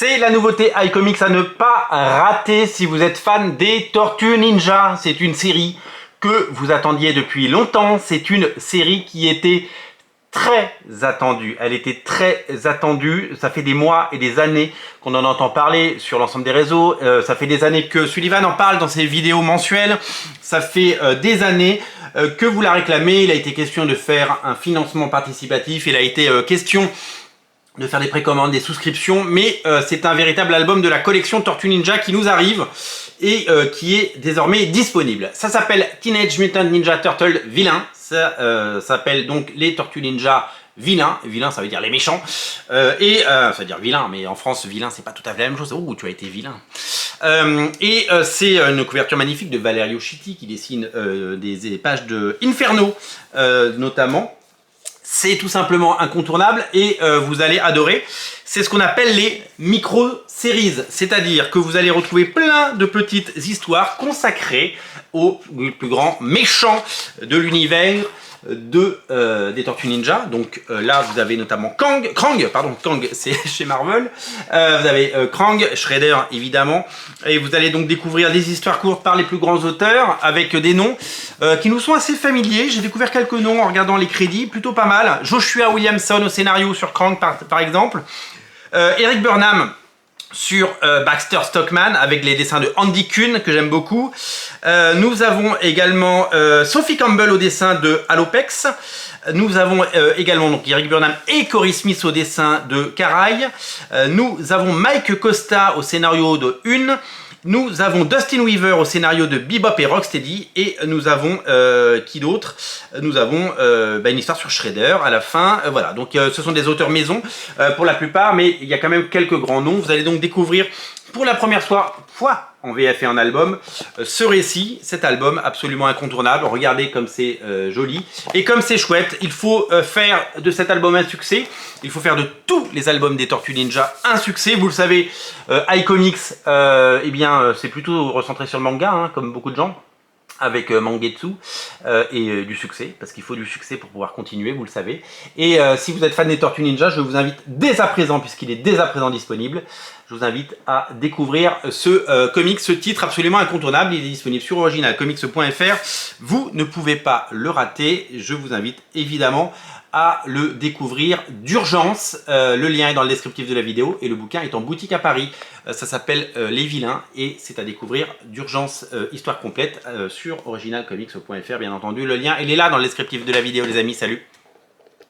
C'est la nouveauté iComics à ne pas rater si vous êtes fan des Tortues Ninja. C'est une série que vous attendiez depuis longtemps. C'est une série qui était très attendue. Elle était très attendue. Ça fait des mois et des années qu'on en entend parler sur l'ensemble des réseaux. Ça fait des années que Sullivan en parle dans ses vidéos mensuelles. Ça fait des années que vous la réclamez. Il a été question de faire un financement participatif. Il a été question de faire des précommandes, des souscriptions, mais c'est un véritable album de la collection Tortue Ninja qui nous arrive et qui est désormais disponible. Ça s'appelle Teenage Mutant Ninja Turtle Villain. Ça s'appelle donc les Tortues Ninja Vilains. Vilain, ça veut dire les méchants. Ça veut dire vilain, mais en France, vilain, c'est pas tout à fait la même chose. Oh, tu as été vilain. C'est une couverture magnifique de Valerio Chitti qui dessine des pages de Inferno, notamment. C'est tout simplement incontournable et vous allez adorer. C'est ce qu'on appelle les micro-séries, c'est-à-dire que vous allez retrouver plein de petites histoires consacrées aux plus grands méchants de l'univers des Tortues Ninja. Donc là vous avez notamment Krang c'est chez Marvel. Vous avez Krang, Shredder évidemment, et vous allez donc découvrir des histoires courtes par les plus grands auteurs avec des noms qui nous sont assez familiers. J'ai découvert quelques noms en regardant les crédits, plutôt pas mal. Joshua Williamson au scénario sur Krang par exemple, Eric Burnham sur Baxter Stockman avec les dessins de Andy Kuhn que j'aime beaucoup. Nous avons également Sophie Campbell au dessin de Alopex. Nous avons également donc Eric Burnham et Cory Smith au dessin de Caraï. Nous avons Mike Costa au scénario de Une. Nous avons Dustin Weaver au scénario de Bebop et Rocksteady. Et nous avons, qui d'autre? Nous avons une histoire sur Shredder à la fin. Voilà, donc ce sont des auteurs maison pour la plupart, mais il y a quand même quelques grands noms. Vous allez donc découvrir pour la première fois en VF et en album ce récit, cet album absolument incontournable. Regardez comme c'est joli et comme c'est chouette. Il faut faire de cet album un succès. Il faut faire de tous les albums des Tortues Ninja un succès. Vous le savez, iComics, c'est plutôt recentré sur le manga, hein, comme beaucoup de gens, avec Mangetsu et du succès, parce qu'il faut du succès pour pouvoir continuer, vous le savez. Et si vous êtes fan des Tortues Ninja, je vous invite dès à présent, puisqu'il est dès à présent disponible, je vous invite à découvrir ce comic, ce titre absolument incontournable. Il est disponible sur originalcomics.fr. Vous ne pouvez pas le rater. Je vous invite évidemment à le découvrir d'urgence. Le lien est dans le descriptif de la vidéo et le bouquin est en boutique à Paris. Ça s'appelle Les Vilains et c'est à découvrir d'urgence, histoire complète sur originalcomics.fr bien entendu. Le lien il est là dans le descriptif de la vidéo les amis, salut.